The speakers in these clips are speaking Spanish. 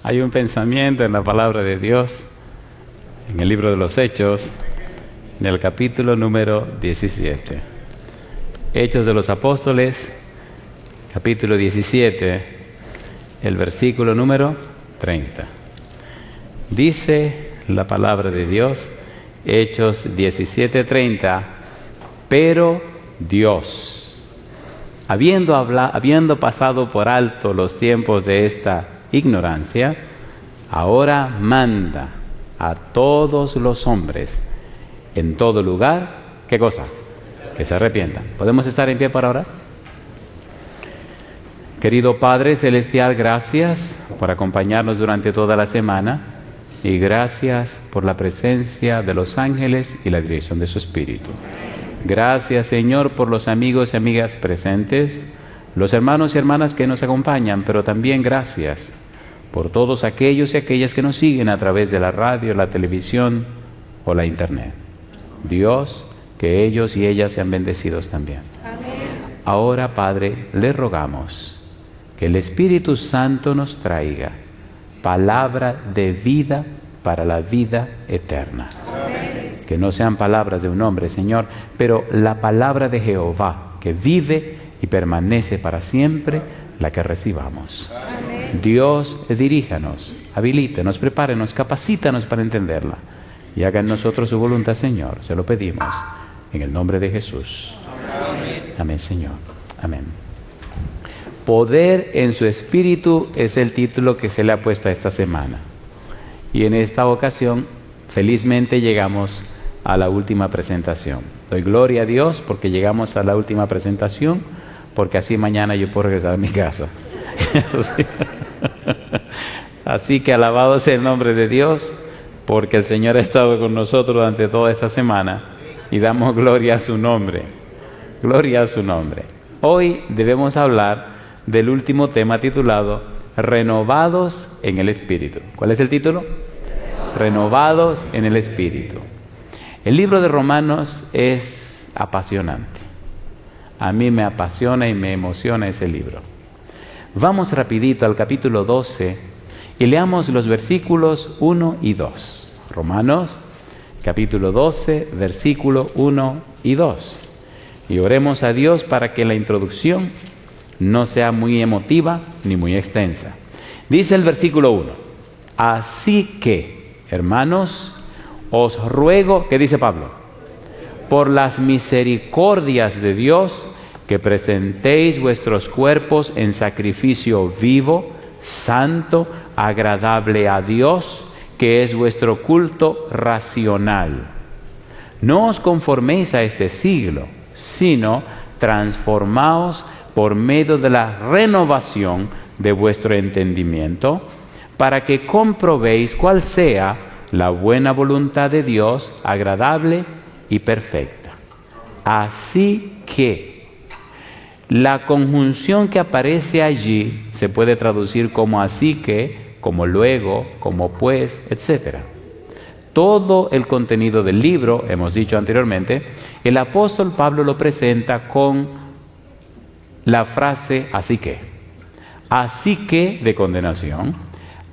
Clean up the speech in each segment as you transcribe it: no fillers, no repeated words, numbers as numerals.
Hay un pensamiento en la palabra de Dios, en el libro de los Hechos, en el capítulo número 17. Hechos de los Apóstoles, capítulo 17, el versículo número 30. Dice la palabra de Dios, Hechos 17:30, pero Dios, habiendo pasado por alto los tiempos de esta ignorancia, ahora manda a todos los hombres en todo lugar, ¿qué cosa? Que se arrepientan. ¿Podemos estar en pie para orar? Querido Padre Celestial, gracias por acompañarnos durante toda la semana y gracias por la presencia de los ángeles y la dirección de su Espíritu. Gracias, Señor, por los amigos y amigas presentes, los hermanos y hermanas que nos acompañan, pero también gracias por todos aquellos y aquellas que nos siguen a través de la radio, la televisión o la internet. Dios, que ellos y ellas sean bendecidos también. Amén. Ahora, Padre, le rogamos que el Espíritu Santo nos traiga palabra de vida para la vida eterna. Amén. Que no sean palabras de un hombre, Señor, pero la palabra de Jehová, que vive y permanece para siempre, la que recibamos. Amén. Dios, diríjanos, habilítenos, prepárenos, capacítanos para entenderla y haga en nosotros su voluntad, Señor. Se lo pedimos en el nombre de Jesús. Amén. Amén, Señor. Amén. Poder en su Espíritu es el título que se le ha puesto a esta semana. Y en esta ocasión, felizmente llegamos a la última presentación. Doy gloria a Dios porque llegamos a la última presentación, porque así mañana yo puedo regresar a mi casa. Así que alabado sea el nombre de Dios, porque el Señor ha estado con nosotros durante toda esta semana y damos gloria a su nombre. Gloria a su nombre. Hoy debemos hablar del último tema titulado Renovados en el Espíritu. ¿Cuál es el título? Renovados en el Espíritu. El libro de Romanos es apasionante. A mí me apasiona y me emociona ese libro. Vamos rapidito al capítulo 12 y leamos los versículos 1 y 2. Romanos, capítulo 12, versículo 1 y 2. Y oremos a Dios para que la introducción no sea muy emotiva ni muy extensa. Dice el versículo 1, así que, hermanos, os ruego, ¿qué dice Pablo? Por las misericordias de Dios, que presentéis vuestros cuerpos en sacrificio vivo, santo, agradable a Dios, que es vuestro culto racional. No os conforméis a este siglo, sino transformaos por medio de la renovación de vuestro entendimiento, para que comprobéis cuál sea la buena voluntad de Dios, agradable y perfecta. Así que la conjunción que aparece allí se puede traducir como así que, como luego, como pues, etc. Todo el contenido del libro, hemos dicho anteriormente, el apóstol Pablo lo presenta con la frase así que de condenación,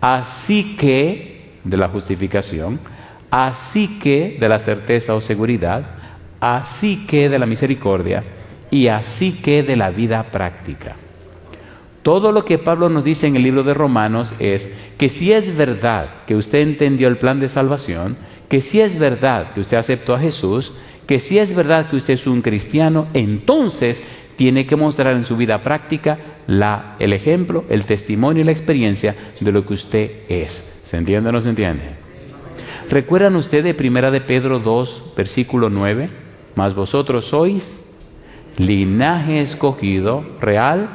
así que de la justificación, así que de la certeza o seguridad, así que de la misericordia y así que de la vida práctica. Todo lo que Pablo nos dice en el libro de Romanos es que si es verdad que usted entendió el plan de salvación, que si es verdad que usted aceptó a Jesús, que si es verdad que usted es un cristiano, entonces tiene que mostrar en su vida práctica el ejemplo, el testimonio y la experiencia de lo que usted es. ¿Se entiende o no se entiende? ¿Recuerdan ustedes de 1 de Pedro 2, versículo 9? Mas vosotros sois linaje escogido, real,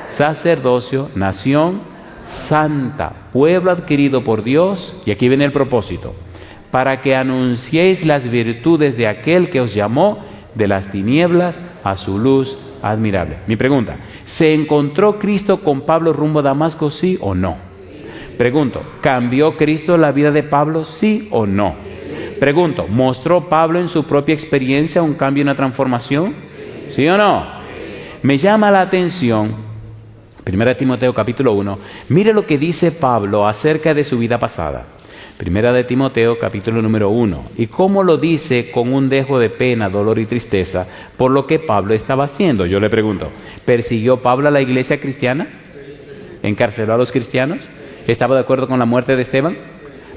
sacerdocio, nación santa, pueblo adquirido por Dios, y aquí viene el propósito, para que anunciéis las virtudes de aquel que os llamó de las tinieblas a su luz admirable. Mi pregunta, ¿se encontró Cristo con Pablo rumbo a Damasco, sí o no? Pregunto, ¿cambió Cristo la vida de Pablo, sí o no? Pregunto, ¿mostró Pablo en su propia experiencia un cambio y una transformación? ¿Sí o no? Me llama la atención Primera de Timoteo capítulo 1. Mire lo que dice Pablo acerca de su vida pasada. Primera de Timoteo capítulo número 1. Y cómo lo dice con un dejo de pena, dolor y tristeza por lo que Pablo estaba haciendo. Yo le pregunto, ¿persiguió Pablo a la iglesia cristiana? ¿Encarceló a los cristianos? ¿Estaba de acuerdo con la muerte de Esteban?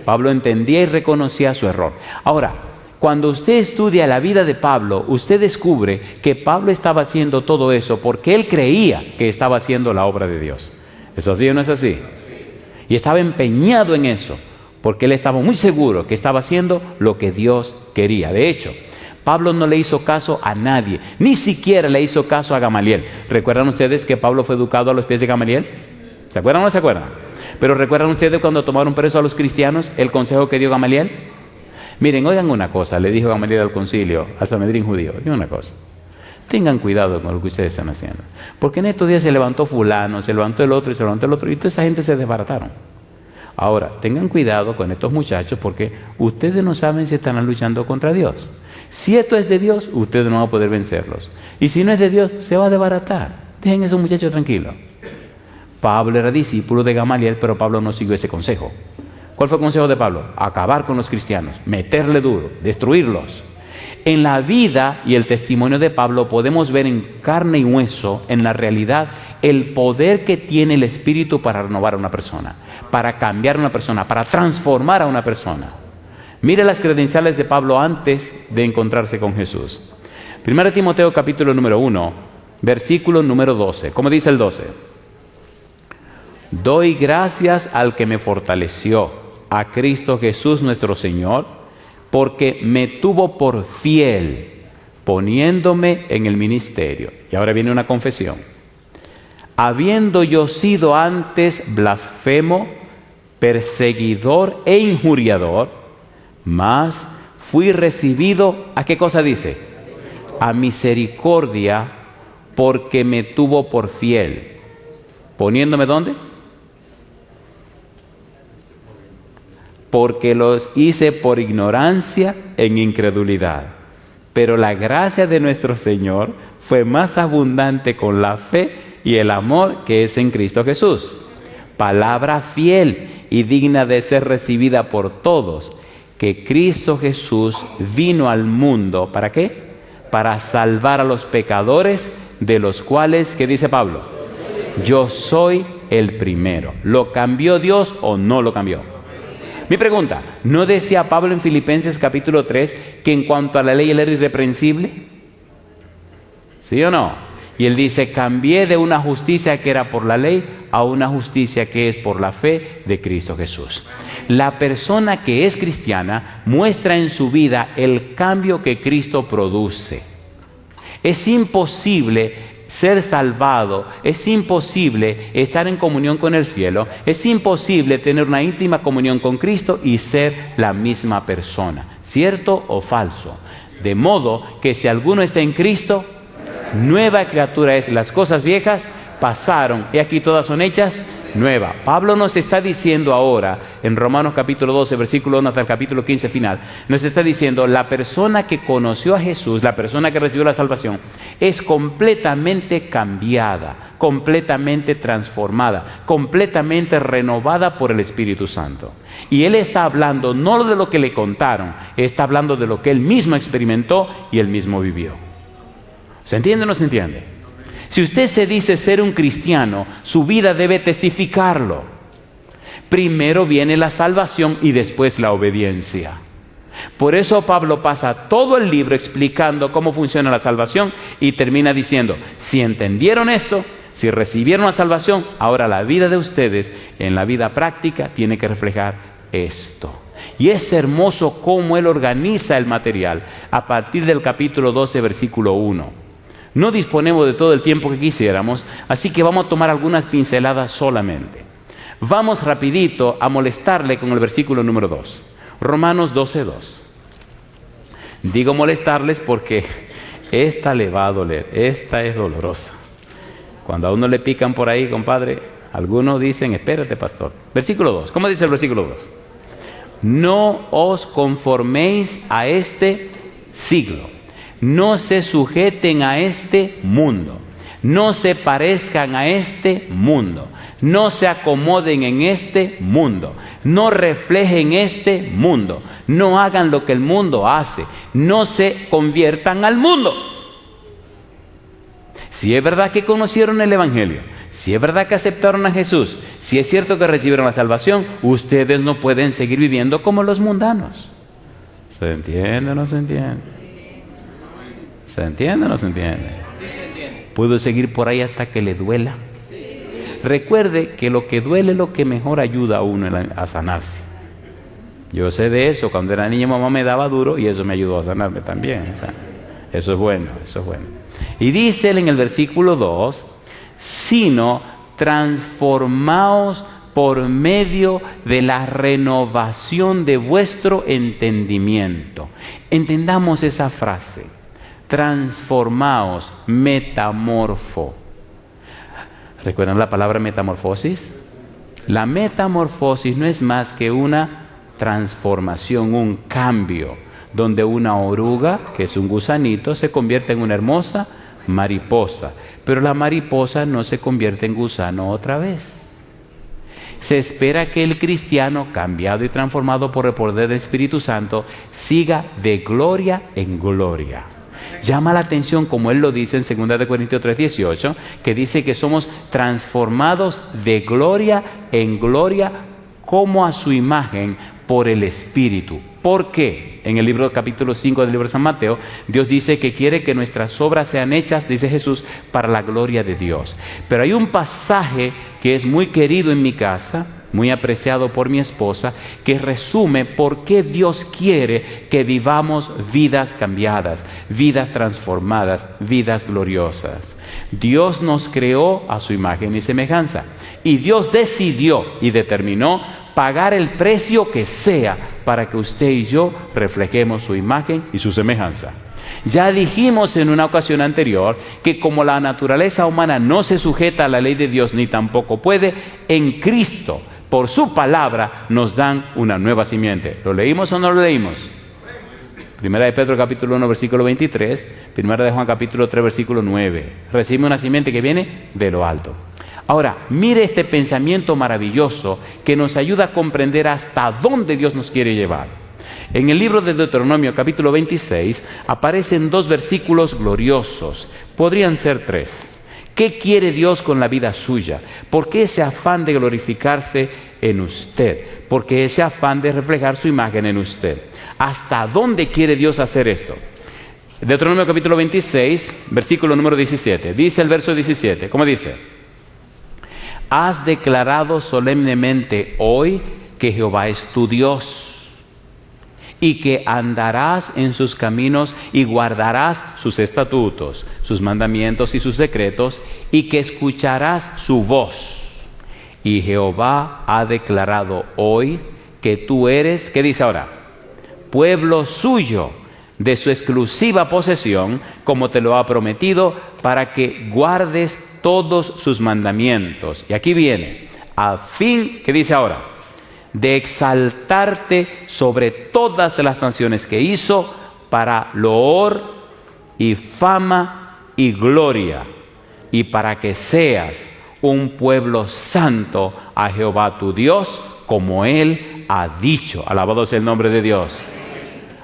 Pablo entendía y reconocía su error. Ahora, cuando usted estudia la vida de Pablo, usted descubre que Pablo estaba haciendo todo eso porque él creía que estaba haciendo la obra de Dios. ¿Es así o no es así? Y estaba empeñado en eso, porque él estaba muy seguro que estaba haciendo lo que Dios quería. De hecho, Pablo no le hizo caso a nadie, ni siquiera le hizo caso a Gamaliel. ¿Recuerdan ustedes que Pablo fue educado a los pies de Gamaliel? ¿Se acuerdan o no se acuerdan? Pero ¿recuerdan ustedes cuando tomaron preso a los cristianos el consejo que dio Gamaliel? Miren, oigan una cosa, le dijo Gamaliel al concilio, al Sanedrín judío, oigan una cosa. Tengan cuidado con lo que ustedes están haciendo. Porque en estos días se levantó fulano, se levantó el otro y se levantó el otro, y toda esa gente se desbarataron. Ahora, tengan cuidado con estos muchachos porque ustedes no saben si están luchando contra Dios. Si esto es de Dios, ustedes no van a poder vencerlos. Y si no es de Dios, se va a desbaratar. Dejen a esos muchachos tranquilos. Pablo era discípulo de Gamaliel, pero Pablo no siguió ese consejo. ¿Cuál fue el consejo de Pablo? Acabar con los cristianos, meterle duro, destruirlos. En la vida y el testimonio de Pablo podemos ver en carne y hueso, en la realidad, el poder que tiene el Espíritu para renovar a una persona, para cambiar a una persona, para transformar a una persona. Mire las credenciales de Pablo antes de encontrarse con Jesús. 1 Timoteo capítulo número 1, versículo número 12. ¿Cómo dice el 12? Doy gracias al que me fortaleció, a Cristo Jesús nuestro Señor, porque me tuvo por fiel, poniéndome en el ministerio. Y ahora viene una confesión. Habiendo yo sido antes blasfemo, perseguidor e injuriador, mas fui recibido, ¿a qué cosa dice? A misericordia, porque me tuvo por fiel. ¿Poniéndome dónde? Porque los hice por ignorancia en incredulidad. Pero la gracia de nuestro Señor fue más abundante con la fe y el amor que es en Cristo Jesús. Palabra fiel y digna de ser recibida por todos, que Cristo Jesús vino al mundo, ¿para qué? Para salvar a los pecadores, de los cuales, ¿qué dice Pablo? Yo soy el primero. ¿Lo cambió Dios o no lo cambió? Mi pregunta, ¿no decía Pablo en Filipenses capítulo 3 que en cuanto a la ley él era irreprensible? ¿Sí o no? Y él dice, cambié de una justicia que era por la ley a una justicia que es por la fe de Cristo Jesús. La persona que es cristiana muestra en su vida el cambio que Cristo produce. Es imposible ser salvado, es imposible estar en comunión con el cielo, es imposible tener una íntima comunión con Cristo y ser la misma persona, ¿cierto o falso? De modo que si alguno está en Cristo, nueva criatura es. Las cosas viejas pasaron y aquí todas son hechas nueva. Pablo nos está diciendo ahora, en Romanos capítulo 12, versículo 1 hasta el capítulo 15 final, nos está diciendo, la persona que conoció a Jesús, la persona que recibió la salvación, es completamente cambiada, completamente transformada, completamente renovada por el Espíritu Santo. Y él está hablando no de lo que le contaron, está hablando de lo que él mismo experimentó y él mismo vivió. ¿Se entiende o no se entiende? Si usted se dice ser un cristiano, su vida debe testificarlo. Primero viene la salvación y después la obediencia. Por eso Pablo pasa todo el libro explicando cómo funciona la salvación y termina diciendo, si entendieron esto, si recibieron la salvación, ahora la vida de ustedes en la vida práctica tiene que reflejar esto. Y es hermoso cómo él organiza el material a partir del capítulo 12, versículo 1. No disponemos de todo el tiempo que quisiéramos, así que vamos a tomar algunas pinceladas solamente. Vamos rapidito a molestarle con el versículo número 2. Romanos 12:2. Digo molestarles porque esta le va a doler, esta es dolorosa. Cuando a uno le pican por ahí, compadre, algunos dicen, espérate, pastor. Versículo 2, ¿cómo dice el versículo 2? No os conforméis a este siglo. No se sujeten a este mundo. No se parezcan a este mundo. No se acomoden en este mundo. No reflejen este mundo. No hagan lo que el mundo hace. No se conviertan al mundo. Si es verdad que conocieron el Evangelio, si es verdad que aceptaron a Jesús, si es cierto que recibieron la salvación, ustedes no pueden seguir viviendo como los mundanos. ¿Se entiende o no se entiende? ¿Se entiende o no se entiende? ¿Puedo seguir por ahí hasta que le duela? Recuerde que lo que duele es lo que mejor ayuda a uno a sanarse. Yo sé de eso. Cuando era niño, mamá me daba duro y eso me ayudó a sanarme también. O sea, eso es bueno, eso es bueno. Y dice él en el versículo 2, sino transformaos por medio de la renovación de vuestro entendimiento. Entendamos esa frase. Transformaos, metamorfo. ¿Recuerdan la palabra metamorfosis? La metamorfosis no es más que una transformación, un cambio, donde una oruga, que es un gusanito, se convierte en una hermosa mariposa. Pero la mariposa no se convierte en gusano otra vez. Se espera que el cristiano, cambiado y transformado por el poder del Espíritu Santo, siga de gloria en gloria. Llama la atención, como él lo dice en 2 Corintios 3:18, que dice que somos transformados de gloria en gloria como a su imagen por el Espíritu. ¿Por qué? En el libro capítulo 5 del libro de San Mateo, Dios dice que quiere que nuestras obras sean hechas, dice Jesús, para la gloria de Dios. Pero hay un pasaje que es muy querido en mi casa, muy apreciado por mi esposa, que resume por qué Dios quiere que vivamos vidas cambiadas, vidas transformadas, vidas gloriosas. Dios nos creó a su imagen y semejanza, y Dios decidió y determinó pagar el precio que sea para que usted y yo reflejemos su imagen y su semejanza. Ya dijimos en una ocasión anterior que como la naturaleza humana no se sujeta a la ley de Dios ni tampoco puede, en Cristo, por su palabra, nos dan una nueva simiente. ¿Lo leímos o no lo leímos? Primera de Pedro capítulo 1 versículo 23, Primera de Juan capítulo 3 versículo 9. Recibe una simiente que viene de lo alto. Ahora, mire este pensamiento maravilloso que nos ayuda a comprender hasta dónde Dios nos quiere llevar. En el libro de Deuteronomio capítulo 26 aparecen 2 versículos gloriosos. Podrían ser 3. ¿Qué quiere Dios con la vida suya? ¿Por qué ese afán de glorificarse en usted? ¿Por qué ese afán de reflejar su imagen en usted? ¿Hasta dónde quiere Dios hacer esto? Deuteronomio capítulo 26, versículo número 17. Dice el verso 17, ¿cómo dice? Has declarado solemnemente hoy que Jehová es tu Dios, y que andarás en sus caminos y guardarás sus estatutos, sus mandamientos y sus decretos, y que escucharás su voz. Y Jehová ha declarado hoy que tú eres, ¿qué dice ahora? Pueblo suyo, de su exclusiva posesión, como te lo ha prometido, para que guardes todos sus mandamientos. Y aquí viene, a fin, ¿qué dice ahora? De exaltarte sobre todas las naciones que hizo, para loor y fama y gloria, y para que seas un pueblo santo a Jehová tu Dios, como Él ha dicho. Alabado sea el nombre de Dios.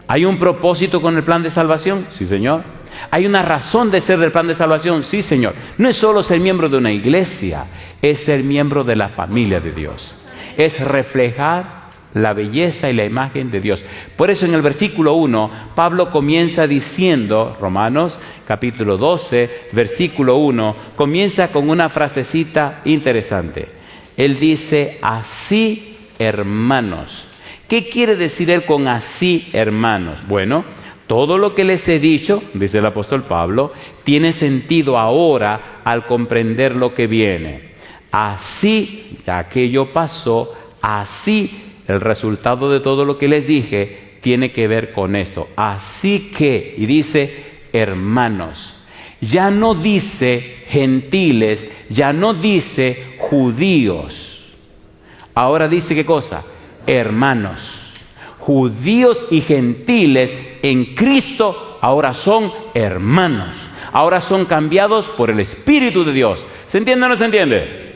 ¿Hay un propósito con el plan de salvación? Sí, Señor. ¿Hay una razón de ser del plan de salvación? Sí, Señor. No es solo ser miembro de una iglesia, es ser miembro de la familia de Dios. Es reflejar la belleza y la imagen de Dios. Por eso en el versículo 1, Pablo comienza diciendo, Romanos capítulo 12, versículo 1, comienza con una frasecita interesante. Él dice, así hermanos. ¿Qué quiere decir él con así hermanos? Bueno, todo lo que les he dicho, dice el apóstol Pablo, tiene sentido ahora al comprender lo que viene. Así aquello pasó, así el resultado de todo lo que les dije tiene que ver con esto. Así que, y dice hermanos, ya no dice gentiles, ya no dice judíos. Ahora dice ¿qué cosa? Hermanos. Judíos y gentiles en Cristo ahora son hermanos. Ahora son cambiados por el Espíritu de Dios. ¿Se entiende o no se entiende?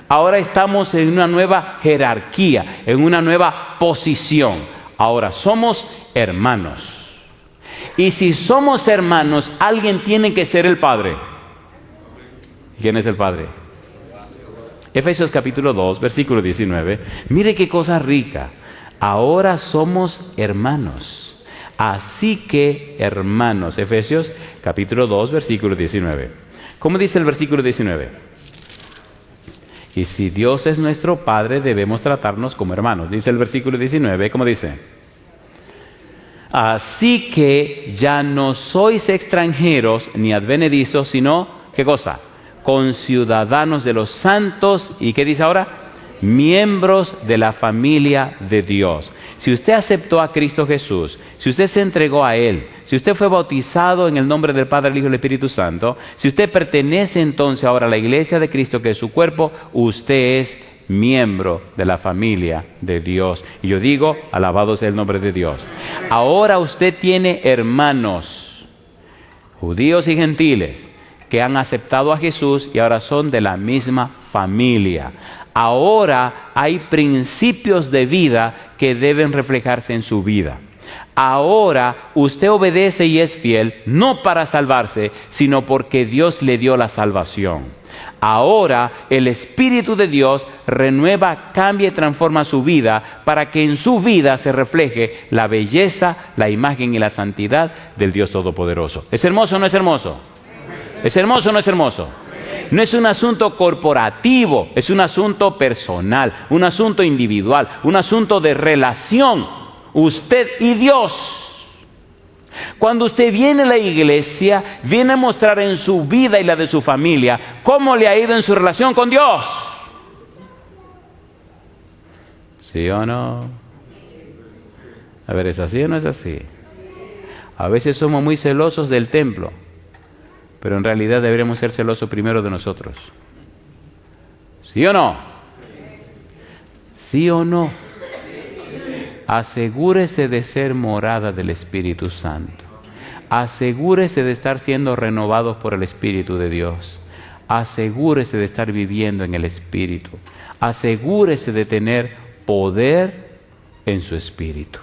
Ahora estamos en una nueva jerarquía, en una nueva posición. Ahora somos hermanos. Y si somos hermanos, alguien tiene que ser el Padre. ¿Quién es el Padre? Efesios capítulo 2, versículo 19. Mire qué cosa rica. Ahora somos hermanos. Así que, hermanos. Efesios capítulo 2, versículo 19. ¿Cómo dice el versículo 19? Y si Dios es nuestro Padre, debemos tratarnos como hermanos. Dice el versículo 19, ¿cómo dice? Así que ya no sois extranjeros ni advenedizos, sino, ¿qué cosa? Conciudadanos de los santos. ¿Y qué dice ahora? Miembros de la familia de Dios. Si usted aceptó a Cristo Jesús, si usted se entregó a Él, si usted fue bautizado en el nombre del Padre, el Hijo y el Espíritu Santo, si usted pertenece entonces ahora a la iglesia de Cristo, que es su cuerpo, usted es miembro de la familia de Dios. Y yo digo, alabado sea el nombre de Dios. Ahora usted tiene hermanos, judíos y gentiles, que han aceptado a Jesús y ahora son de la misma familia. Ahora hay principios de vida que deben reflejarse en su vida. Ahora usted obedece y es fiel, no para salvarse, sino porque Dios le dio la salvación. Ahora el Espíritu de Dios renueva, cambia y transforma su vida para que en su vida se refleje la belleza, la imagen y la santidad del Dios Todopoderoso. ¿Es hermoso o no es hermoso? ¿Es hermoso o no es hermoso? No es un asunto corporativo, es un asunto personal, un asunto individual, un asunto de relación, usted y Dios. Cuando usted viene a la iglesia, viene a mostrar en su vida y la de su familia cómo le ha ido en su relación con Dios. ¿Sí o no? A ver, ¿es así o no es así? A veces somos muy celosos del templo, pero en realidad deberíamos ser celosos primero de nosotros. ¿Sí o no? ¿Sí o no? Asegúrese de ser morada del Espíritu Santo. Asegúrese de estar siendo renovados por el Espíritu de Dios. Asegúrese de estar viviendo en el Espíritu. Asegúrese de tener poder en su espíritu.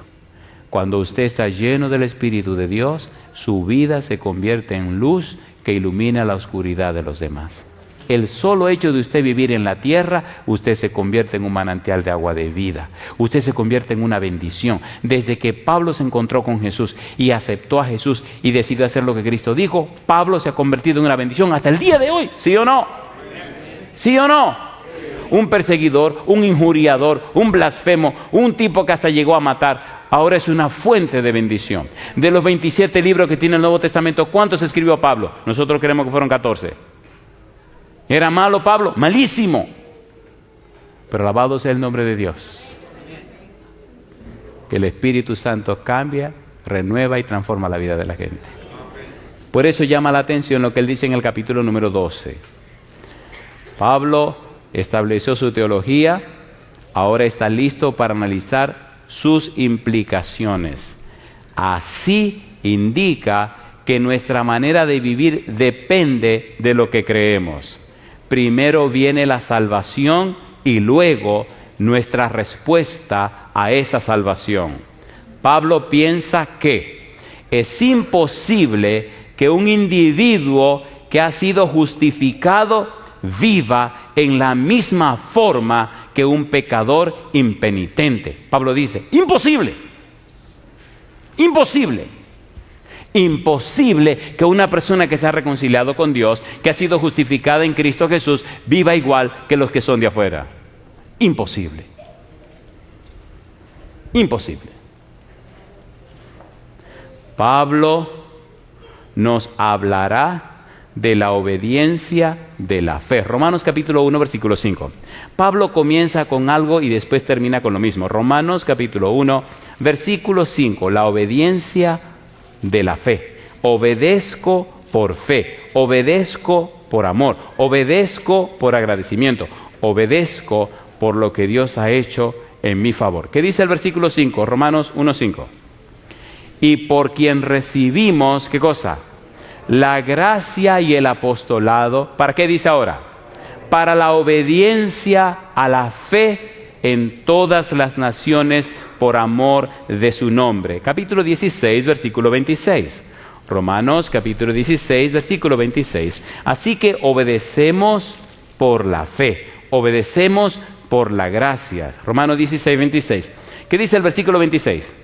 Cuando usted está lleno del Espíritu de Dios, su vida se convierte en luz que ilumina la oscuridad de los demás. El solo hecho de usted vivir en la tierra, usted se convierte en un manantial de agua de vida. Usted se convierte en una bendición. Desde que Pablo se encontró con Jesús y aceptó a Jesús y decidió hacer lo que Cristo dijo, Pablo se ha convertido en una bendición hasta el día de hoy. ¿Sí o no? ¿Sí o no? Un perseguidor, un injuriador, un blasfemo, un tipo que hasta llegó a matar, ahora es una fuente de bendición. De los 27 libros que tiene el Nuevo Testamento, ¿cuántos escribió Pablo? Nosotros creemos que fueron 14. ¿Era malo Pablo? Malísimo. Pero alabado sea el nombre de Dios. Que el Espíritu Santo cambia, renueva y transforma la vida de la gente. Por eso llama la atención lo que él dice en el capítulo número 12. Pablo estableció su teología, ahora está listo para analizar sus implicaciones. Así indica que nuestra manera de vivir depende de lo que creemos. Primero viene la salvación y luego nuestra respuesta a esa salvación. Pablo piensa que es imposible que un individuo que ha sido justificado viva en la misma forma que un pecador impenitente. Pablo dice, imposible, imposible. Imposible que una persona que se ha reconciliado con Dios, que ha sido justificada en Cristo Jesús, viva igual que los que son de afuera. Imposible. Imposible. Pablo nos hablará de la obediencia de la fe. Romanos capítulo 1, versículo 5. Pablo comienza con algo y después termina con lo mismo. Romanos capítulo 1, versículo 5. La obediencia de la fe. Obedezco por fe, obedezco por amor, obedezco por agradecimiento, obedezco por lo que Dios ha hecho en mi favor. ¿Qué dice el versículo 5? Romanos 1:5. Y por quien recibimos, ¿qué cosa? la gracia y el apostolado. ¿Para qué dice ahora? Para la obediencia a la fe en todas las naciones por amor de su nombre. Capítulo 16, versículo 26. Romanos capítulo 16, versículo 26. Así que obedecemos por la fe, obedecemos por la gracia. Romanos 16, 26. ¿Qué dice el versículo 26?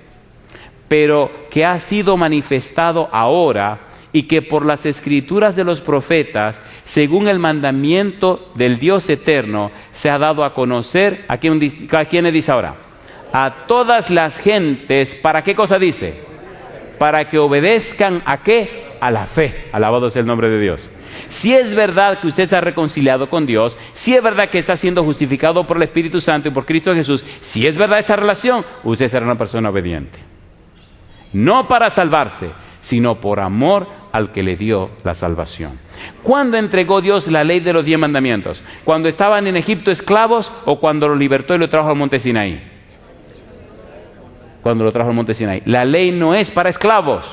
Pero que ha sido manifestado ahora y que por las escrituras de los profetas, según el mandamiento del Dios eterno, se ha dado a conocer, ¿a quién le dice ahora? A todas las gentes. ¿Para qué cosa dice? Para que obedezcan ¿a qué? A la fe. Alabado sea el nombre de Dios. Si es verdad que usted está reconciliado con Dios, si es verdad que está siendo justificado por el Espíritu Santo y por Cristo Jesús, si es verdad esa relación, usted será una persona obediente. No para salvarse, sino por amor al que le dio la salvación. ¿Cuándo entregó Dios la ley de los 10 mandamientos? ¿Cuando estaban en Egipto esclavos o cuando lo libertó y lo trajo al monte Sinaí? Cuando lo trajo al monte Sinaí. La ley no es para esclavos.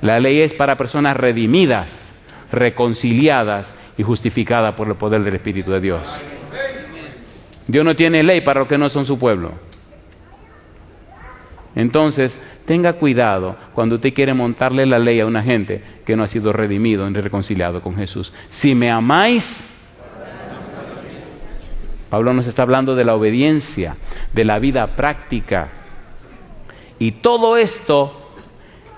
La ley es para personas redimidas, reconciliadas y justificadas por el poder del Espíritu de Dios. Dios no tiene ley para los que no son su pueblo. Entonces, tenga cuidado cuando usted quiere montarle la ley a una gente que no ha sido redimido ni reconciliado con Jesús. Si me amáis, Pablo nos está hablando de la obediencia, de la vida práctica. Y todo esto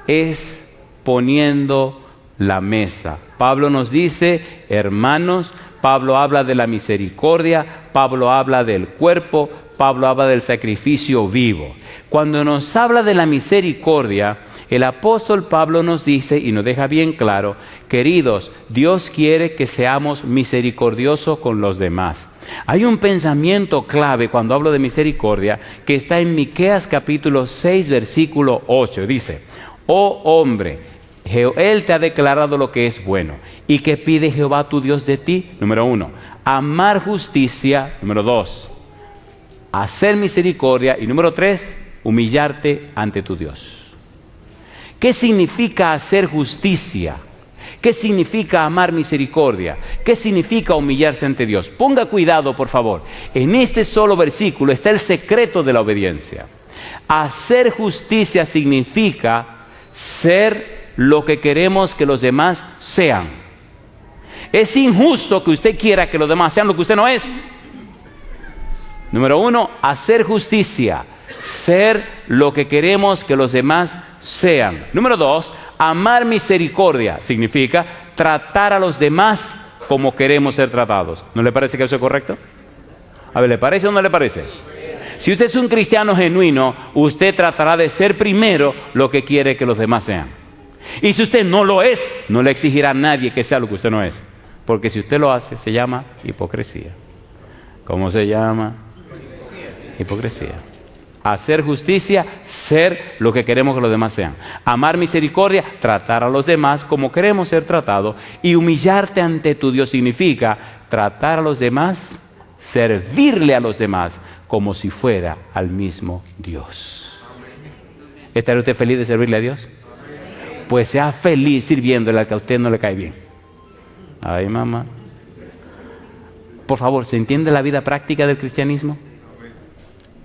es poniendo la mesa. Pablo nos dice, hermanos, Pablo habla de la misericordia, Pablo habla del cuerpo, Pablo habla del sacrificio vivo. Cuando nos habla de la misericordia, el apóstol Pablo nos dice y nos deja bien claro, queridos, Dios quiere que seamos misericordiosos con los demás. Hay un pensamiento clave cuando hablo de misericordia que está en Miqueas capítulo 6, versículo 8. Dice, oh hombre, Él te ha declarado lo que es bueno. ¿Y qué pide Jehová tu Dios de ti? Número 1, amar justicia. Número 2, hacer misericordia. Y número 3, humillarte ante tu Dios. ¿Qué significa hacer justicia? ¿Qué significa amar misericordia? ¿Qué significa humillarse ante Dios? Ponga cuidado, por favor. En este solo versículo está el secreto de la obediencia. Hacer justicia significa ser lo que queremos que los demás sean. Es injusto que usted quiera que los demás sean lo que usted no es. Número 1, hacer justicia. Ser lo que queremos que los demás sean. Número 2, amar misericordia. Significa tratar a los demás como queremos ser tratados. ¿No le parece que eso es correcto? A ver, ¿le parece o no le parece? Si usted es un cristiano genuino, usted tratará de ser primero lo que quiere que los demás sean. Y si usted no lo es, no le exigirá a nadie que sea lo que usted no es. Porque si usted lo hace, se llama hipocresía. ¿Cómo se llama? Hipocresía. Hacer justicia, ser lo que queremos que los demás sean. Amar misericordia, tratar a los demás como queremos ser tratados. Y humillarte ante tu Dios significa tratar a los demás, servirle a los demás como si fuera al mismo Dios. ¿Estaría usted feliz de servirle a Dios? Pues sea feliz sirviéndole al que a usted no le cae bien. Ay, mamá. Por favor, ¿se entiende la vida práctica del cristianismo?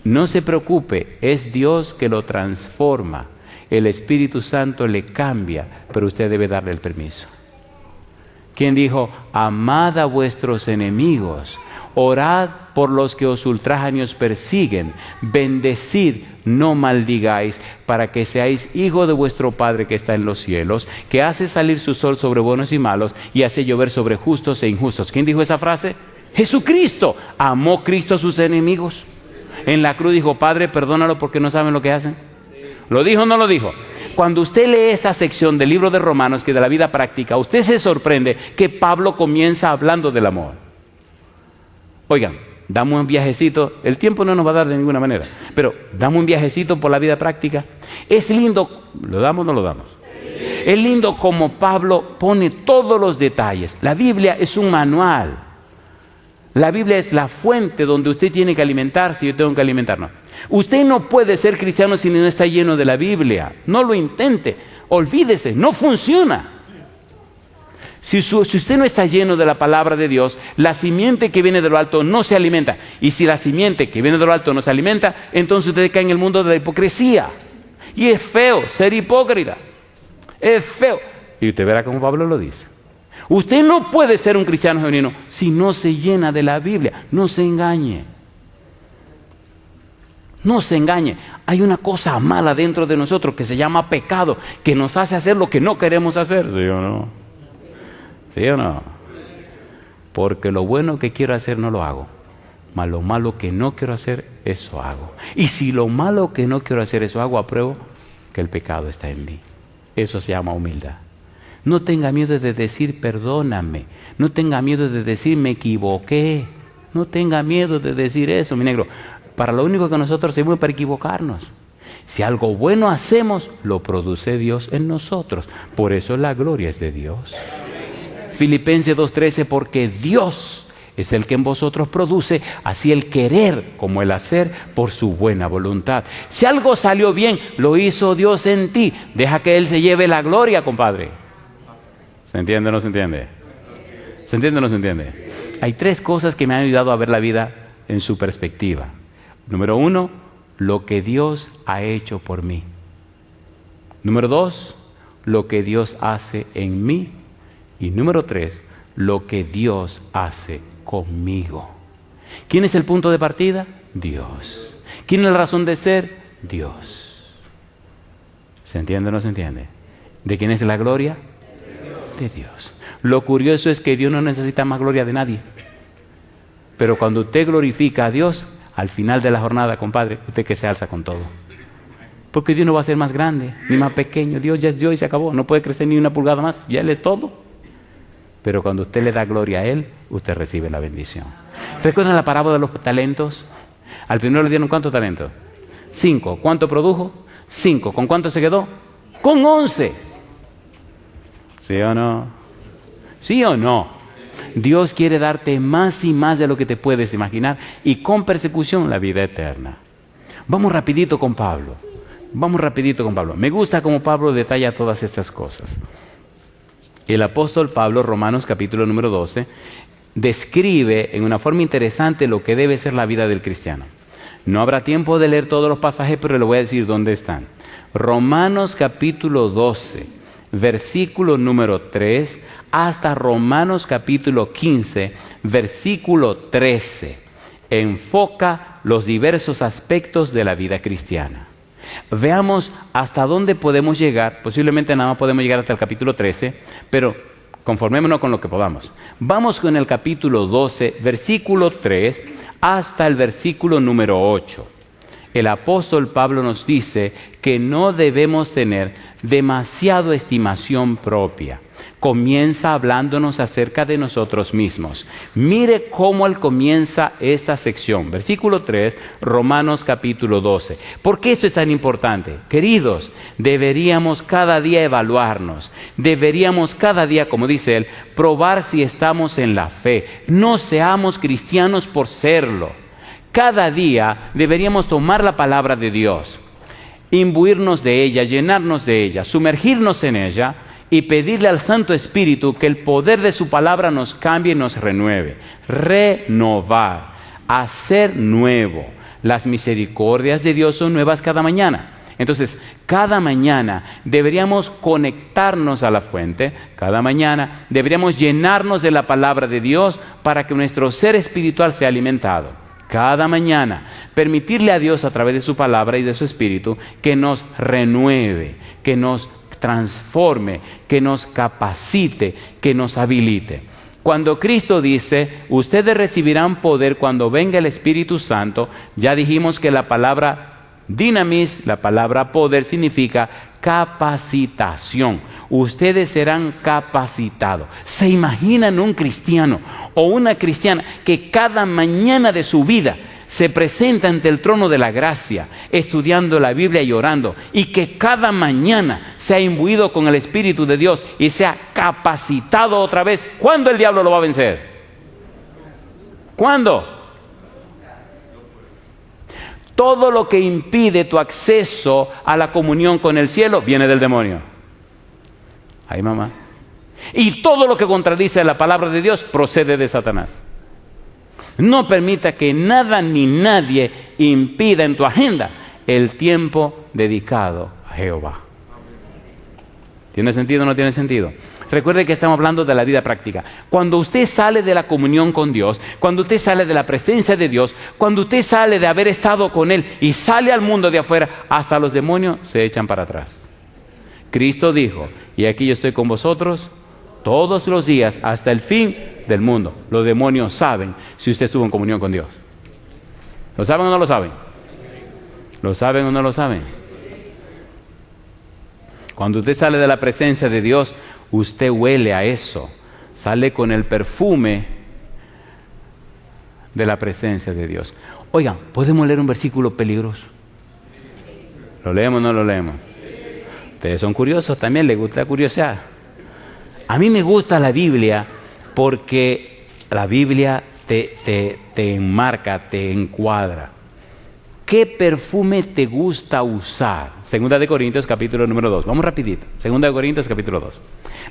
No se preocupe, es Dios que lo transforma. El Espíritu Santo le cambia, pero usted debe darle el permiso. ¿Quién dijo? Amad a vuestros enemigos, orad por los que os ultrajan y os persiguen, bendecid, no maldigáis, para que seáis hijos de vuestro Padre que está en los cielos, que hace salir su sol sobre buenos y malos y hace llover sobre justos e injustos. ¿Quién dijo esa frase? Jesucristo. ¿Amó Cristo a sus enemigos? En la cruz dijo, Padre, perdónalo porque no saben lo que hacen. ¿Lo dijo o no lo dijo? Cuando usted lee esta sección del libro de Romanos, que es de la vida práctica, usted se sorprende que Pablo comienza hablando del amor. Oigan, damos un viajecito, el tiempo no nos va a dar de ninguna manera, pero damos un viajecito por la vida práctica. Es lindo, ¿lo damos o no lo damos? Es lindo como Pablo pone todos los detalles. La Biblia es un manual. La Biblia es la fuente donde usted tiene que alimentarse y yo tengo que alimentarnos. Usted no puede ser cristiano si no está lleno de la Biblia. No lo intente. Olvídese, no funciona. Si usted no está lleno de la palabra de Dios, la simiente que viene de lo alto no se alimenta. Y si la simiente que viene de lo alto no se alimenta, entonces usted cae en el mundo de la hipocresía. Y es feo ser hipócrita. Es feo. Y usted verá como Pablo lo dice. Usted no puede ser un cristiano genuino si no se llena de la Biblia. No se engañe. No se engañe. Hay una cosa mala dentro de nosotros que se llama pecado, que nos hace hacer lo que no queremos hacer. ¿Sí o no? ¿Sí o no? Porque lo bueno que quiero hacer no lo hago. Mas lo malo que no quiero hacer, eso hago. Y si lo malo que no quiero hacer, eso hago, apruebo que el pecado está en mí. Eso se llama humildad. No tenga miedo de decir perdóname. No tenga miedo de decir me equivoqué. No tenga miedo de decir eso, mi negro. Para lo único que nosotros hacemos es para equivocarnos. Si algo bueno hacemos, lo produce Dios en nosotros. Por eso la gloria es de Dios. Filipenses 2:13, porque Dios es el que en vosotros produce así el querer como el hacer por su buena voluntad. Si algo salió bien, lo hizo Dios en ti. Deja que Él se lleve la gloria, compadre. ¿Se entiende o no se entiende? ¿Se entiende o no se entiende? Hay 3 cosas que me han ayudado a ver la vida en su perspectiva. Número 1, lo que Dios ha hecho por mí. Número 2, lo que Dios hace en mí. Y número 3, lo que Dios hace conmigo. ¿Quién es el punto de partida? Dios. ¿Quién es la razón de ser? Dios. ¿Se entiende o no se entiende? ¿De quién es la gloria? De Dios. Lo curioso es que Dios no necesita más gloria de nadie. Pero cuando usted glorifica a Dios, al final de la jornada, compadre, usted que se alza con todo. Porque Dios no va a ser más grande, ni más pequeño. Dios ya es Dios y se acabó. No puede crecer ni una pulgada más. Ya Él es todo. Pero cuando usted le da gloria a Él, usted recibe la bendición. ¿Recuerdan la parábola de los talentos? Al primero le dieron ¿cuántos talentos? 5. ¿Cuánto produjo? 5. ¿Con cuánto se quedó? Con 11. ¿Sí o no? ¿Sí o no? Dios quiere darte más y más de lo que te puedes imaginar y con persecución la vida eterna. Vamos rapidito con Pablo. Me gusta cómo Pablo detalla todas estas cosas. El apóstol Pablo, Romanos capítulo número 12, describe en una forma interesante lo que debe ser la vida del cristiano. No habrá tiempo de leer todos los pasajes, pero le voy a decir dónde están. Romanos capítulo 12, versículo número 3, hasta Romanos capítulo 15, versículo 13. Enfoca los diversos aspectos de la vida cristiana. Veamos hasta dónde podemos llegar. Posiblemente nada más podemos llegar hasta el capítulo 13, pero conformémonos con lo que podamos. Vamos con el capítulo 12, versículo 3, hasta el versículo número 8. El apóstol Pablo nos dice que no debemos tener demasiado estimación propia. Comienza hablándonos acerca de nosotros mismos. Mire cómo él comienza esta sección. Versículo 3, Romanos capítulo 12. ¿Por qué esto es tan importante? Queridos, deberíamos cada día evaluarnos. Deberíamos cada día, como dice él, probar si estamos en la fe. No seamos cristianos por serlo. Cada día deberíamos tomar la palabra de Dios, imbuirnos de ella, llenarnos de ella, sumergirnos en ella y pedirle al Santo Espíritu que el poder de su palabra nos cambie y nos renueve. Renovar, hacer nuevo. Las misericordias de Dios son nuevas cada mañana. Entonces, cada mañana deberíamos conectarnos a la fuente, cada mañana deberíamos llenarnos de la palabra de Dios para que nuestro ser espiritual sea alimentado. Cada mañana, permitirle a Dios a través de su palabra y de su espíritu que nos renueve, que nos transforme, que nos capacite, que nos habilite. Cuando Cristo dice, ustedes recibirán poder cuando venga el Espíritu Santo, ya dijimos que la palabra dinamis, la palabra poder significa capacitación. Ustedes serán capacitados. ¿Se imaginan un cristiano o una cristiana que cada mañana de su vida se presenta ante el trono de la gracia, estudiando la Biblia y orando, y que cada mañana sea imbuido con el Espíritu de Dios y sea capacitado otra vez? ¿Cuándo el diablo lo va a vencer? ¿Cuándo? Todo lo que impide tu acceso a la comunión con el cielo viene del demonio. Ay, mamá. Y todo lo que contradice la palabra de Dios procede de Satanás. No permita que nada ni nadie impida en tu agenda el tiempo dedicado a Jehová. ¿Tiene sentido o no tiene sentido? Recuerde que estamos hablando de la vida práctica. Cuando usted sale de la comunión con Dios, cuando usted sale de la presencia de Dios, cuando usted sale de haber estado con Él y sale al mundo de afuera, hasta los demonios se echan para atrás. Cristo dijo, y aquí yo estoy con vosotros todos los días hasta el fin del mundo. Los demonios saben si usted estuvo en comunión con Dios. ¿Lo saben o no lo saben? ¿Lo saben o no lo saben? Cuando usted sale de la presencia de Dios, usted huele a eso. Sale con el perfume de la presencia de Dios. Oigan, ¿podemos leer un versículo peligroso? ¿Lo leemos o no lo leemos? Ustedes son curiosos también, les gusta curiosear. A mí me gusta la Biblia porque la Biblia te enmarca, te encuadra. ¿Qué perfume te gusta usar? Segunda de Corintios, capítulo número 2. Vamos rapidito. Segunda de Corintios, capítulo 2.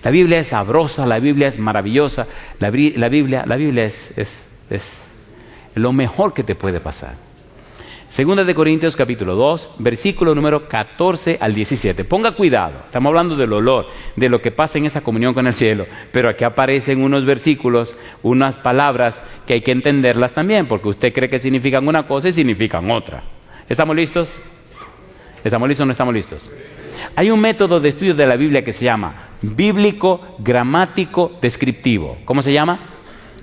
La Biblia es sabrosa, la Biblia es maravillosa. La Biblia es lo mejor que te puede pasar. Segunda de Corintios, capítulo 2, versículo número 14 al 17. Ponga cuidado. Estamos hablando del olor, de lo que pasa en esa comunión con el cielo. Pero aquí aparecen unos versículos, unas palabras que hay que entenderlas también, porque usted cree que significan una cosa y significan otra. ¿Estamos listos? ¿Estamos listos o no estamos listos? Hay un método de estudio de la Biblia que se llama bíblico, gramático, descriptivo. ¿Cómo se llama?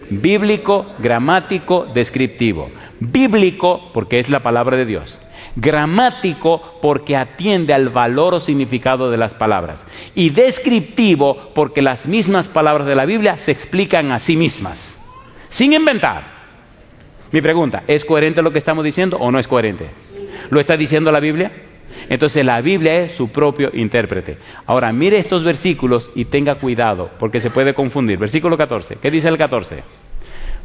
Bíblico, gramático, descriptivo. Bíblico porque es la palabra de Dios. Gramático porque atiende al valor o significado de las palabras. Y descriptivo porque las mismas palabras de la Biblia se explican a sí mismas, sin inventar. Mi pregunta, ¿es coherente lo que estamos diciendo o no es coherente? ¿Lo está diciendo la Biblia? Entonces la Biblia es su propio intérprete. Ahora mire estos versículos y tenga cuidado porque se puede confundir. Versículo 14, ¿qué dice el 14?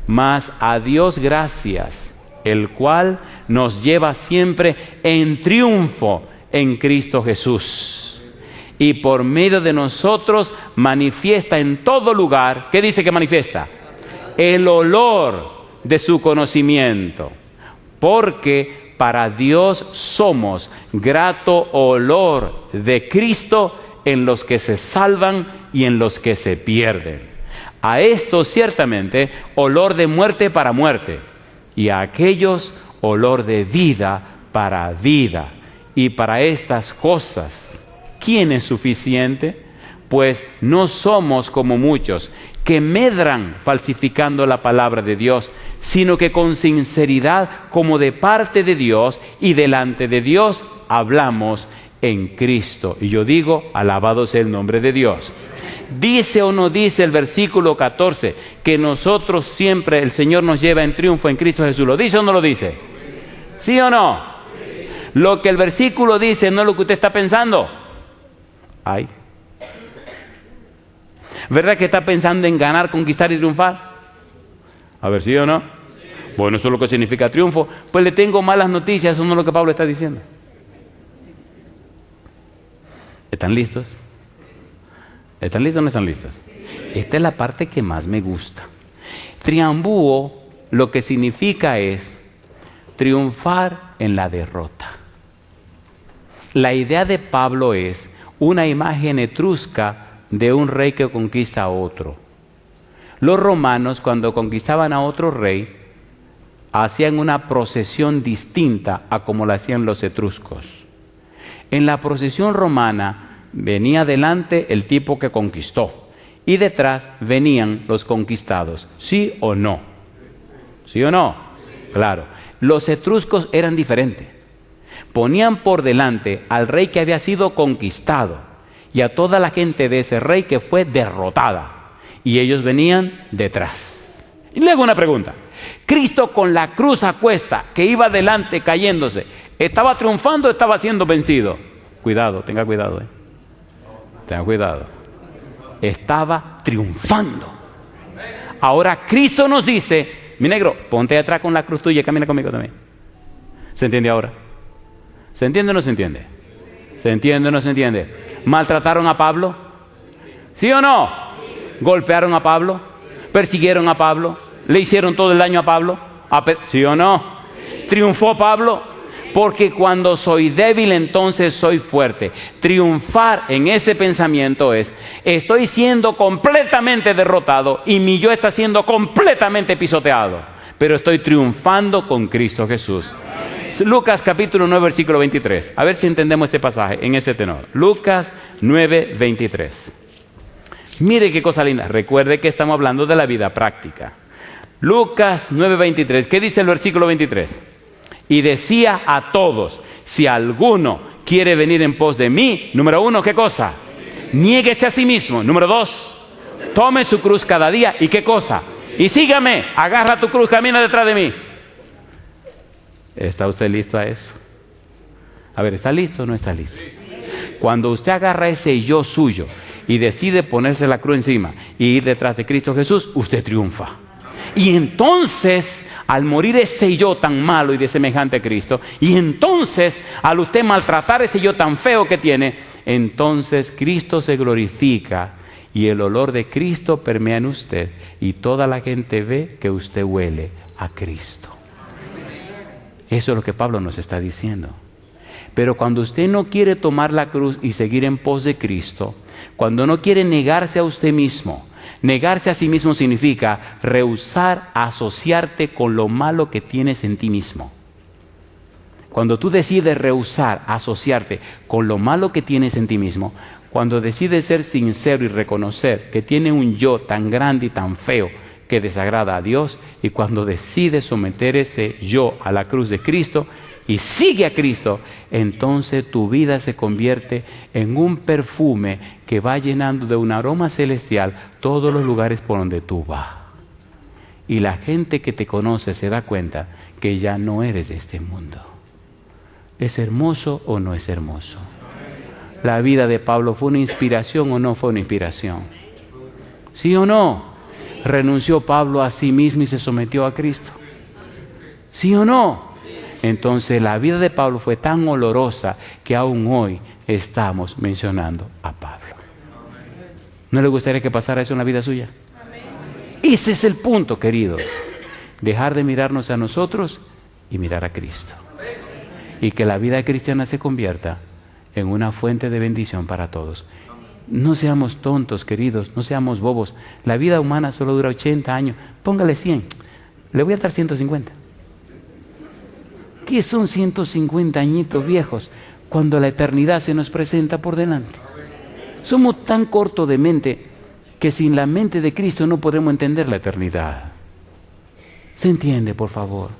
Mas a Dios gracias, el cual nos lleva siempre en triunfo en Cristo Jesús. Y por medio de nosotros manifiesta en todo lugar, ¿qué dice que manifiesta? El olor de su conocimiento. Porque para Dios somos grato olor de Cristo en los que se salvan y en los que se pierden. A estos ciertamente olor de muerte para muerte, y a aquellos olor de vida para vida. Y para estas cosas, ¿quién es suficiente? Pues no somos como muchos que medran falsificando la palabra de Dios, sino que con sinceridad, como de parte de Dios y delante de Dios, hablamos en Cristo. Y yo digo, alabado sea el nombre de Dios. ¿Dice o no dice el versículo 14 que nosotros siempre, el Señor nos lleva en triunfo en Cristo Jesús? ¿Lo dice o no lo dice? ¿Sí o no? Lo que el versículo dice no es lo que usted está pensando. Ay. ¿Verdad que está pensando en ganar, conquistar y triunfar? A ver, ¿sí o no? Bueno, eso es lo que significa triunfo. Pues le tengo malas noticias, eso no es lo que Pablo está diciendo. ¿Están listos? ¿Están listos o no están listos? Esta es la parte que más me gusta. Triambúo lo que significa es triunfar en la derrota. La idea de Pablo es una imagen etrusca de un rey que conquista a otro. Los romanos, cuando conquistaban a otro rey, hacían una procesión distinta a como la hacían los etruscos. En la procesión romana venía delante el tipo que conquistó y detrás venían los conquistados. ¿Sí o no? ¿Sí o no? Claro. Los etruscos eran diferentes. Ponían por delante al rey que había sido conquistado y a toda la gente de ese rey que fue derrotada. Y ellos venían detrás. Y le hago una pregunta. Cristo con la cruz a cuesta, que iba delante cayéndose, ¿estaba triunfando o estaba siendo vencido? Cuidado, tenga cuidado. Tenga cuidado. Estaba triunfando. Ahora Cristo nos dice, mi negro, ponte atrás con la cruz tuya y camina conmigo también. ¿Se entiende ahora? ¿Se entiende o no se entiende? ¿Se entiende o no se entiende? ¿Maltrataron a Pablo? ¿Sí o no? golpearon a Pablo, persiguieron a Pablo, le hicieron todo el daño a Pablo. ¿Sí o no? ¿Triunfó Pablo? Porque cuando soy débil, entonces soy fuerte. Triunfar en ese pensamiento es, estoy siendo completamente derrotado y mi yo está siendo completamente pisoteado, pero estoy triunfando con Cristo Jesús. Lucas capítulo 9, versículo 23. A ver si entendemos este pasaje en ese tenor. Lucas 9, 23. Mire qué cosa linda. Recuerde que estamos hablando de la vida práctica. Lucas 9, 23. ¿Qué dice el versículo 23? Y decía a todos, si alguno quiere venir en pos de mí, número 1, ¿qué cosa? Niéguese a sí mismo. Número 2, tome su cruz cada día. ¿Y qué cosa? Y sígame, agarra tu cruz, camina detrás de mí. ¿Está usted listo a eso? A ver, ¿está listo o no está listo? Cuando usted agarra ese yo suyo y decide ponerse la cruz encima y ir detrás de Cristo Jesús, usted triunfa. Y entonces, al morir ese yo tan malo y de semejante a Cristo, y entonces, al usted maltratar ese yo tan feo que tiene, entonces Cristo se glorifica y el olor de Cristo permea en usted y toda la gente ve que usted huele a Cristo. Eso es lo que Pablo nos está diciendo. Pero cuando usted no quiere tomar la cruz y seguir en pos de Cristo, cuando no quiere negarse a usted mismo, negarse a sí mismo significa rehusar asociarte con lo malo que tienes en ti mismo. Cuando tú decides rehusar asociarte con lo malo que tienes en ti mismo, cuando decides ser sincero y reconocer que tiene un yo tan grande y tan feo que desagrada a Dios, y cuando decides someter ese yo a la cruz de Cristo y sigue a Cristo, entonces tu vida se convierte en un perfume que va llenando de un aroma celestial todos los lugares por donde tú vas. Y la gente que te conoce se da cuenta que ya no eres de este mundo. ¿Es hermoso o no es hermoso? ¿La vida de Pablo fue una inspiración o no fue una inspiración? ¿Sí o no? ¿Renunció Pablo a sí mismo y se sometió a Cristo? ¿Sí o no? Entonces la vida de Pablo fue tan olorosa que aún hoy estamos mencionando a Pablo. ¿No le gustaría que pasara eso en la vida suya? Ese es el punto, queridos. Dejar de mirarnos a nosotros y mirar a Cristo. Y que la vida cristiana se convierta en una fuente de bendición para todos. No seamos tontos, queridos, no seamos bobos. La vida humana solo dura 80 años. Póngale 100. Le voy a dar 150. ¿Qué son 150 añitos viejos cuando la eternidad se nos presenta por delante? Somos tan cortos de mente que sin la mente de Cristo no podemos entender la eternidad. ¿Se entiende, por favor?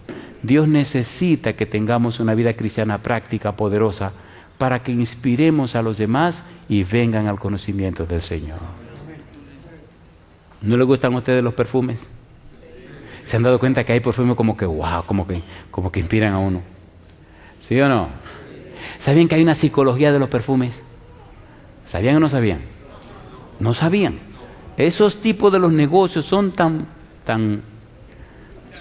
Dios necesita que tengamos una vida cristiana práctica, poderosa, para que inspiremos a los demás y vengan al conocimiento del Señor. ¿No les gustan a ustedes los perfumes? ¿Se han dado cuenta que hay perfumes como que wow, como que inspiran a uno? ¿Sí o no? ¿Sabían que hay una psicología de los perfumes? ¿Sabían o no sabían? No sabían. Esos tipos de los negocios son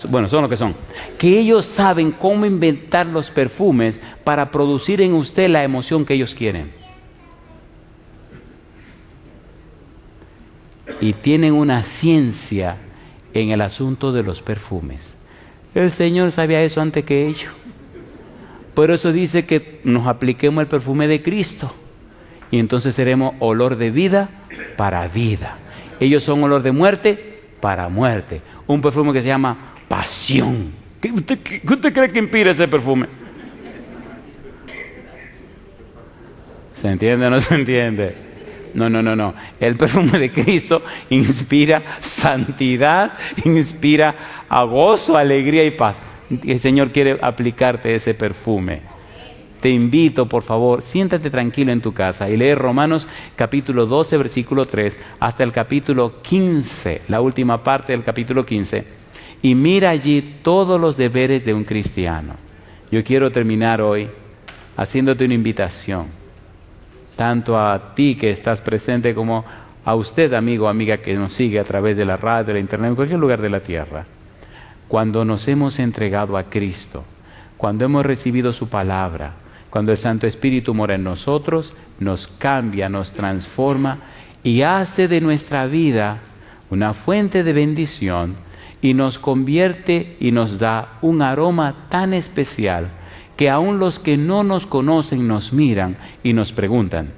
bueno, son lo que son, que ellos saben cómo inventar los perfumes para producir en usted la emoción que ellos quieren. Y tienen una ciencia en el asunto de los perfumes. El Señor sabía eso antes que ellos. Por eso dice que nos apliquemos el perfume de Cristo. Y entonces seremos olor de vida para vida. Ellos son olor de muerte para muerte. Un perfume que se llama pasión. ¿Qué usted cree que inspira ese perfume? ¿Se entiende o no se entiende? No. El perfume de Cristo inspira santidad, inspira a gozo, alegría y paz. El Señor quiere aplicarte ese perfume. Te invito, por favor, siéntate tranquilo en tu casa y lee Romanos capítulo 12, versículo 3, hasta el capítulo 15, la última parte del capítulo 15. Y mira allí todos los deberes de un cristiano. Yo quiero terminar hoy haciéndote una invitación, tanto a ti que estás presente como a usted, amigo o amiga que nos sigue a través de la radio, de la internet, en cualquier lugar de la tierra. Cuando nos hemos entregado a Cristo, cuando hemos recibido su palabra, cuando el Santo Espíritu mora en nosotros, nos cambia, nos transforma y hace de nuestra vida una fuente de bendición y nos convierte y nos da un aroma tan especial que aún los que no nos conocen nos miran y nos preguntan,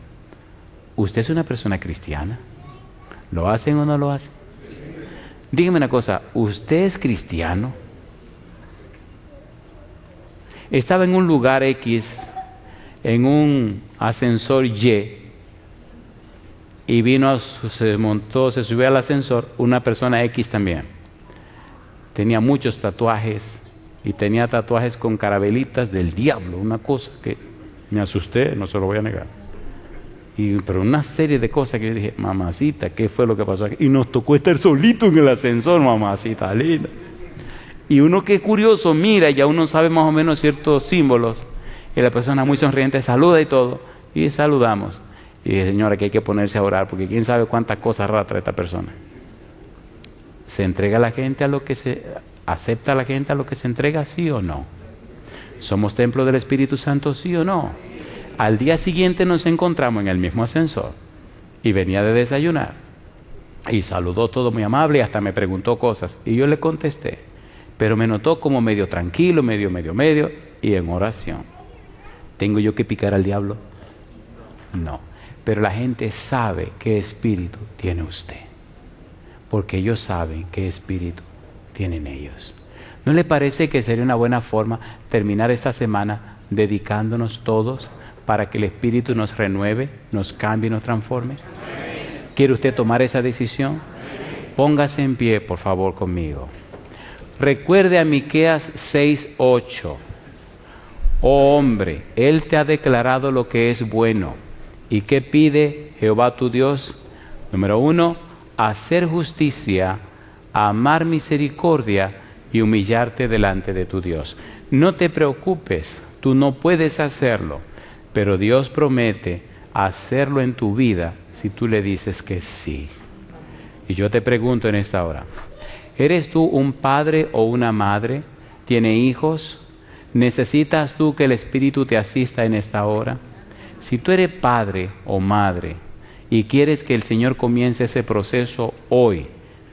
¿usted es una persona cristiana? ¿Lo hacen o no lo hacen? Dígame una cosa, ¿usted es cristiano? Estaba en un lugar X, en un ascensor Y vino, se montó, se subió al ascensor una persona X también. Tenía muchos tatuajes y tenía tatuajes con carabelitas del diablo, una cosa que me asusté, no se lo voy a negar. Pero una serie de cosas que yo dije, mamacita, ¿qué fue lo que pasó aquí? Y nos tocó estar solito en el ascensor, mamacita linda. Y uno que es curioso mira, ya uno sabe más o menos ciertos símbolos, y la persona muy sonriente saluda y todo, y saludamos. Y dije, señora, que hay que ponerse a orar, porque quién sabe cuántas cosas raras trae esta persona. ¿Se entrega a la gente a lo que se... acepta a la gente a lo que se entrega, sí o no? ¿Somos templo del Espíritu Santo, sí o no? Al día siguiente nos encontramos en el mismo ascensor, y venía de desayunar, y saludó todo muy amable, y hasta me preguntó cosas, y yo le contesté, pero me notó como medio tranquilo, medio, y en oración. ¿Tengo yo que picar al diablo? No. Pero la gente sabe qué espíritu tiene usted, porque ellos saben qué espíritu tienen ellos. ¿No le parece que sería una buena forma terminar esta semana dedicándonos todos para que el Espíritu nos renueve, nos cambie y nos transforme? ¿Quiere usted tomar esa decisión? Póngase en pie, por favor, conmigo. Recuerde a Miqueas 6:8. Oh hombre, Él te ha declarado lo que es bueno. ¿Y qué pide Jehová tu Dios? Número 1, hacer justicia, amar misericordia y humillarte delante de tu Dios. No te preocupes, tú no puedes hacerlo, pero Dios promete hacerlo en tu vida si tú le dices que sí. Y yo te pregunto en esta hora, ¿eres tú un padre o una madre? ¿Tienes hijos? ¿Necesitas tú que el Espíritu te asista en esta hora? Si tú eres padre o madre y quieres que el Señor comience ese proceso hoy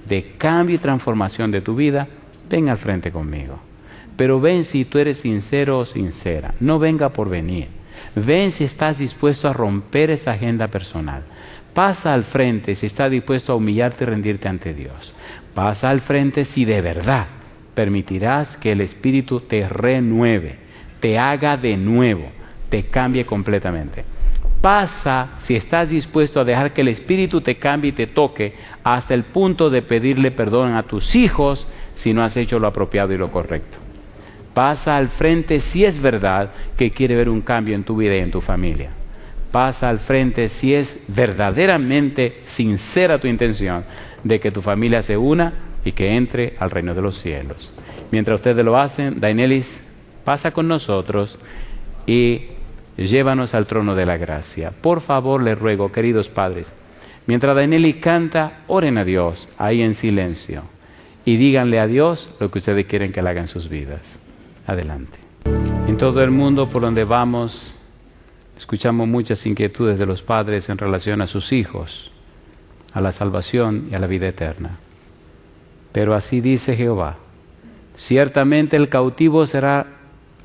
de cambio y transformación de tu vida, ven al frente conmigo. Pero ven si tú eres sincero o sincera. No venga por venir. Ven si estás dispuesto a romper esa agenda personal. Pasa al frente si estás dispuesto a humillarte y rendirte ante Dios. Pasa al frente si de verdad permitirás que el Espíritu te renueve, te haga de nuevo, te cambie completamente. Pasa si estás dispuesto a dejar que el Espíritu te cambie y te toque hasta el punto de pedirle perdón a tus hijos si no has hecho lo apropiado y lo correcto. Pasa al frente si es verdad que quiere ver un cambio en tu vida y en tu familia. Pasa al frente si es verdaderamente sincera tu intención de que tu familia se una y que entre al reino de los cielos. Mientras ustedes lo hacen, Dainelis pasa con nosotros y llévanos al trono de la gracia. Por favor, les ruego, queridos padres, mientras Dainelis canta, oren a Dios ahí en silencio y díganle a Dios lo que ustedes quieren que Él haga en sus vidas. Adelante. En todo el mundo por donde vamos, escuchamos muchas inquietudes de los padres en relación a sus hijos, a la salvación y a la vida eterna. Pero así dice Jehová, ciertamente el cautivo será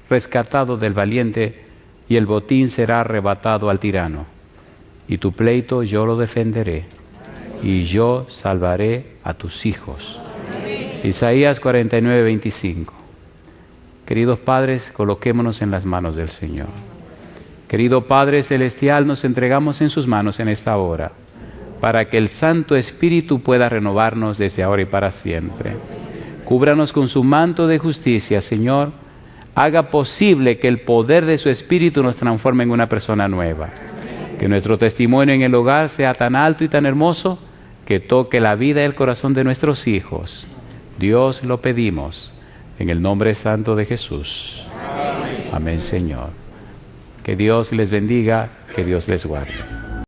rescatado del valiente y el botín será arrebatado al tirano. Y tu pleito yo lo defenderé y yo salvaré a tus hijos. Isaías 49:25. Queridos padres, coloquémonos en las manos del Señor. Querido Padre Celestial, nos entregamos en sus manos en esta hora, para que el Santo Espíritu pueda renovarnos desde ahora y para siempre. Cúbranos con su manto de justicia, Señor. Haga posible que el poder de su Espíritu nos transforme en una persona nueva. Que nuestro testimonio en el hogar sea tan alto y tan hermoso que toque la vida y el corazón de nuestros hijos. Dios, lo pedimos en el nombre santo de Jesús. Amén, Señor. Que Dios les bendiga, que Dios les guarde.